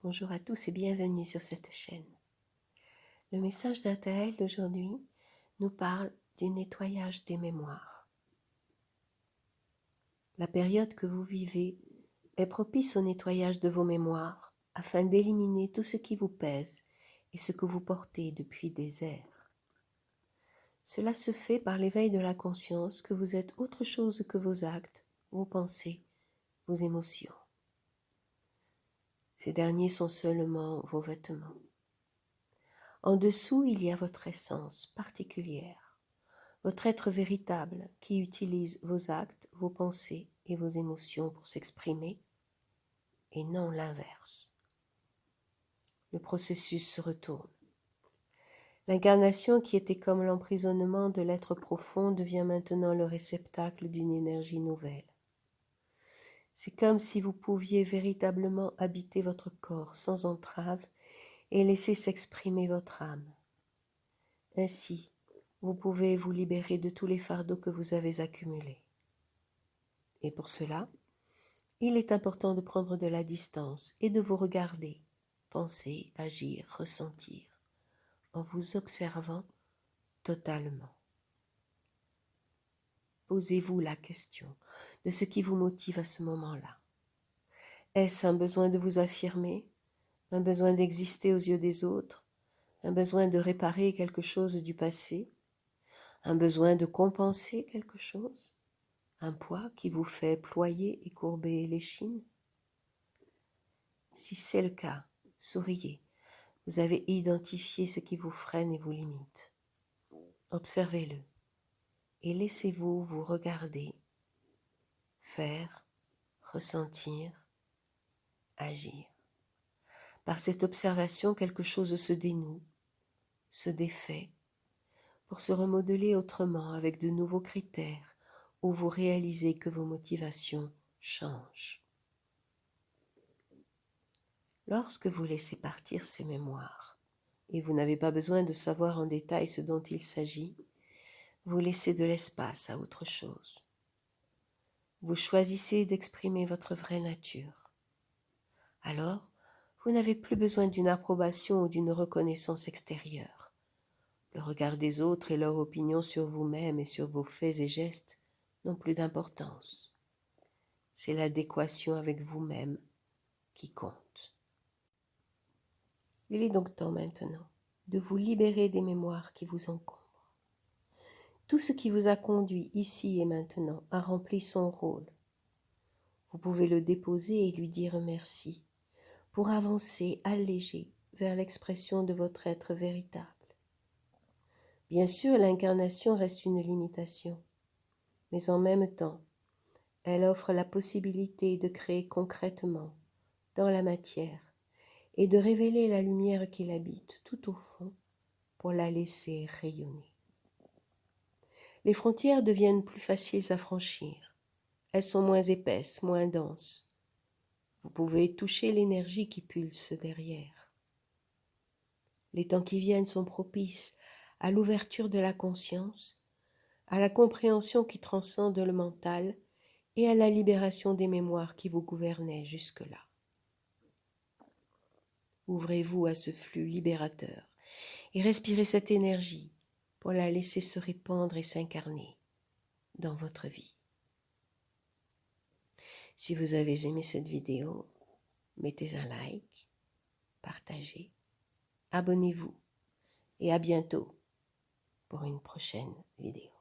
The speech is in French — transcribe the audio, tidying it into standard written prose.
Bonjour à tous et bienvenue sur cette chaîne. Le message d'Ataël d'aujourd'hui nous parle du nettoyage des mémoires. La période que vous vivez est propice au nettoyage de vos mémoires afin d'éliminer tout ce qui vous pèse et ce que vous portez depuis des ères. Cela se fait par l'éveil de la conscience que vous êtes autre chose que vos actes, vos pensées, vos émotions. Ces derniers sont seulement vos vêtements. En dessous, il y a votre essence particulière, votre être véritable qui utilise vos actes, vos pensées et vos émotions pour s'exprimer, et non l'inverse. Le processus se retourne. L'incarnation qui était comme l'emprisonnement de l'être profond devient maintenant le réceptacle d'une énergie nouvelle. C'est comme si vous pouviez véritablement habiter votre corps sans entrave et laisser s'exprimer votre âme. Ainsi, vous pouvez vous libérer de tous les fardeaux que vous avez accumulés. Et pour cela, il est important de prendre de la distance et de vous regarder, penser, agir, ressentir, en vous observant totalement. Posez-vous la question de ce qui vous motive à ce moment-là. Est-ce un besoin de vous affirmer, un besoin d'exister aux yeux des autres, un besoin de réparer quelque chose du passé, un besoin de compenser quelque chose, un poids qui vous fait ployer et courber l'échine? Si c'est le cas, souriez. Vous avez identifié ce qui vous freine et vous limite. Observez-le et laissez-vous vous regarder, faire, ressentir, agir. Par cette observation, quelque chose se dénoue, se défait, pour se remodeler autrement avec de nouveaux critères où vous réalisez que vos motivations changent. Lorsque vous laissez partir ces mémoires, et vous n'avez pas besoin de savoir en détail ce dont il s'agit, vous laissez de l'espace à autre chose. Vous choisissez d'exprimer votre vraie nature. Alors, vous n'avez plus besoin d'une approbation ou d'une reconnaissance extérieure. Le regard des autres et leur opinion sur vous-même et sur vos faits et gestes n'ont plus d'importance. C'est l'adéquation avec vous-même qui compte. Il est donc temps maintenant de vous libérer des mémoires qui vous encombrent. Tout ce qui vous a conduit ici et maintenant a rempli son rôle. Vous pouvez le déposer et lui dire merci pour avancer allégé vers l'expression de votre être véritable. Bien sûr, l'incarnation reste une limitation, mais en même temps, elle offre la possibilité de créer concrètement, dans la matière, et de révéler la lumière qui l'habite tout au fond pour la laisser rayonner. Les frontières deviennent plus faciles à franchir. Elles sont moins épaisses, moins denses. Vous pouvez toucher l'énergie qui pulse derrière. Les temps qui viennent sont propices à l'ouverture de la conscience, à la compréhension qui transcende le mental et à la libération des mémoires qui vous gouvernaient jusque-là. Ouvrez-vous à ce flux libérateur et respirez cette énergie pour la laisser se répandre et s'incarner dans votre vie. Si vous avez aimé cette vidéo, mettez un like, partagez, abonnez-vous et à bientôt pour une prochaine vidéo.